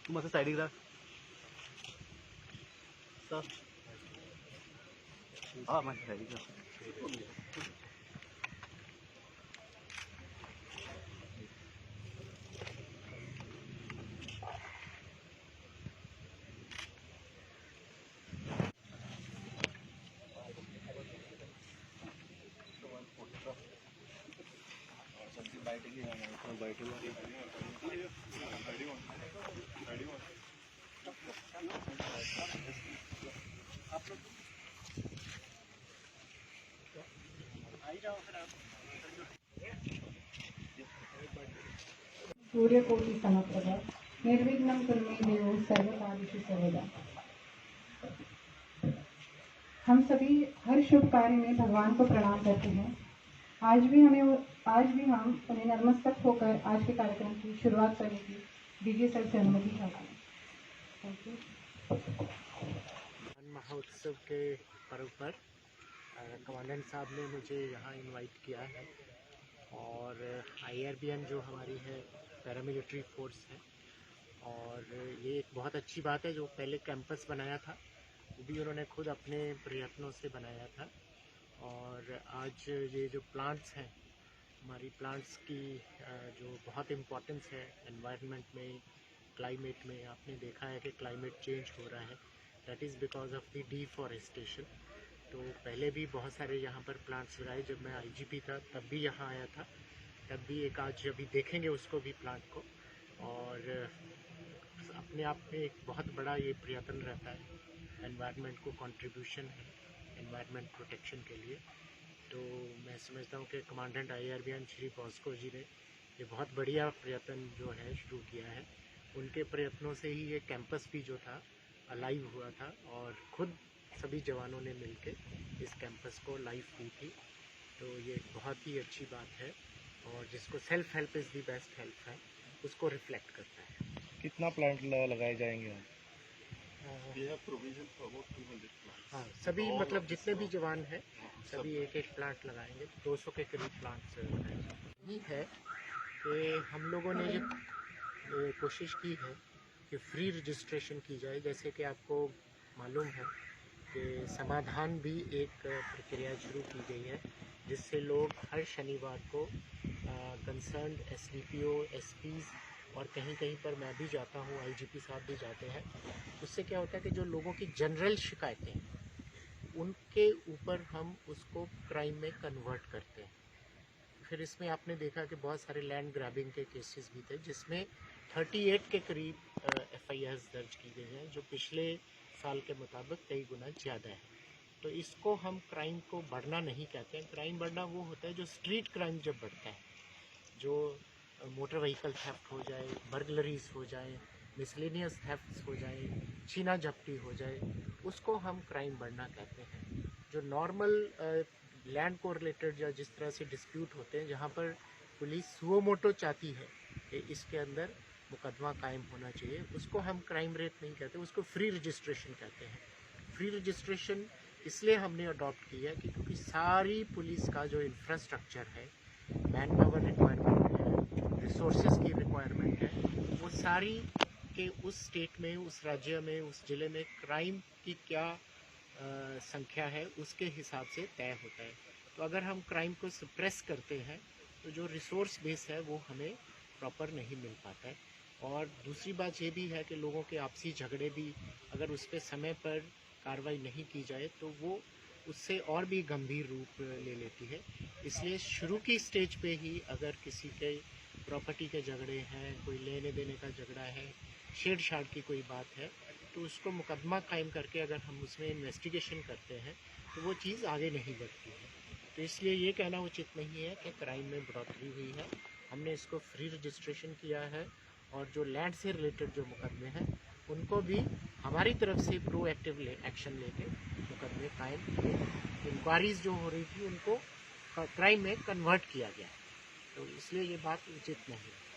तू मस्त साइड गिरा सर। हाँ मस्त साइड गिरा सूर्यकोटि समप्रभ निर्विघ्नं कुरु मे देव सर्वकार्येषु सर्वदा। हम सभी हर शुभ कार्य में भगवान को प्रणाम करते हैं। आज भी हम उन्हें नतमस्तक होकर आज के कार्यक्रम की शुरुआत करने की डीजे सर से अनुमति चाहते हैं। Thank you. महोत्सव के पर्व पर कमांडेंट साहब ने मुझे यहाँ इनवाइट किया है और IRBN जो हमारी है पैरामिलिट्री फोर्स है और ये एक बहुत अच्छी बात है। जो पहले कैंपस बनाया था वो भी उन्होंने खुद अपने प्रयत्नों से बनाया था और आज ये जो प्लांट्स हैं हमारी प्लांट्स की जो बहुत इम्पोर्टेंस है एनवायरनमेंट में क्लाइमेट में। आपने देखा है कि क्लाइमेट चेंज हो रहा है, that is because of the deforestation. तो पहले भी बहुत सारे यहाँ पर प्लांट्स लगाए। जब मैं IGP था तब भी यहाँ आया था, तब भी एक आज अभी देखेंगे उसको भी प्लांट को। और अपने आप में एक बहुत बड़ा ये प्रयत्न रहता है, एनवायरनमेंट को कंट्रीब्यूशन है एनवायरनमेंट प्रोटेक्शन के लिए। तो मैं समझता हूँ कि कमांडेंट IRBN श्री बॉस्को जी ने ये बहुत बढ़िया प्रयत्न जो है शुरू किया है। उनके प्रयत्नों से ही ये कैंपस भी जो था अलाइव हुआ था और खुद सभी जवानों ने मिलकर इस कैंपस को लाइफ दी थी। तो ये बहुत ही अच्छी बात है और जिसको self help is the best help है उसको रिफ्लेक्ट करता है। कितना प्लांट लगाए जाएंगे? हाँ, सभी मतलब जितने भी जवान हैं सभी एक एक प्लांट लगाएंगे। 200 के करीब प्लांट्स लगाएंगे। यही है कि हम लोगों ने ये कोशिश की है कि फ्री रजिस्ट्रेशन की जाए। जैसे कि आपको मालूम है कि समाधान भी एक प्रक्रिया शुरू की गई है जिससे लोग हर शनिवार को कंसर्न SDPO SPs और कहीं कहीं पर मैं भी जाता हूँ, IGP साहब भी जाते हैं। उससे क्या होता है कि जो लोगों की जनरल शिकायतें हैं उनके ऊपर हम उसको क्राइम में कन्वर्ट करते हैं। फिर इसमें आपने देखा कि बहुत सारे लैंड ग्रैबिंग के केसेस भी थे जिसमें 38 के करीब FIRs दर्ज की गई हैं, जो पिछले साल के मुताबिक कई गुना ज़्यादा है। तो इसको हम क्राइम को बढ़ना नहीं कहते हैं। क्राइम बढ़ना वो होता है जो स्ट्रीट क्राइम जब बढ़ता है, जो मोटर व्हीकल थेफ्ट हो जाए, बर्गलरीज हो जाए, मिसलेनियस थेफ्ट्स हो जाए, छीना झपटी हो जाए, उसको हम क्राइम बढ़ना कहते हैं। जो नॉर्मल लैंड को रिलेटेड या जिस तरह से डिस्प्यूट होते हैं जहाँ पर पुलिस सुओ मोटो चाहती है कि इसके अंदर मुकदमा कायम होना चाहिए, उसको हम क्राइम रेट नहीं कहते, उसको फ्री रजिस्ट्रेशन कहते हैं। फ्री रजिस्ट्रेशन इसलिए हमने अडॉप्ट की है कि क्योंकि सारी पुलिस का जो इंफ्रास्ट्रक्चर है, मैन पावर रिक्वायरमेंट है, रिसोर्सेज की रिक्वायरमेंट है, वो सारी के उस स्टेट में, उस राज्य में, उस ज़िले में क्राइम की क्या संख्या है उसके हिसाब से तय होता है। तो अगर हम क्राइम को सप्रेस करते हैं तो जो रिसोर्स बेस है वो हमें प्रॉपर नहीं मिल पाता है। और दूसरी बात ये भी है कि लोगों के आपसी झगड़े भी अगर उस पर समय पर कार्रवाई नहीं की जाए तो वो उससे और भी गंभीर रूप ले लेती है। इसलिए शुरू की स्टेज पे ही अगर किसी के प्रॉपर्टी के झगड़े हैं, कोई लेने देने का झगड़ा है, छेड़छाड़ की कोई बात है, तो उसको मुकदमा कायम करके अगर हम उसमें इन्वेस्टिगेशन करते हैं तो वो चीज़ आगे नहीं बढ़ती है। तो इसलिए ये कहना उचित नहीं है कि क्राइम में बढ़ोतरी हुई है। हमने इसको फ्री रजिस्ट्रेशन किया है और जो लैंड से रिलेटेड जो मुकदमे हैं उनको भी हमारी तरफ से प्रोएक्टिव एक्शन लेके मुकदमे कायम किए। इंक्वायरीज जो हो रही थी उनको क्राइम में कन्वर्ट किया गया, तो इसलिए ये बात उचित नहीं है।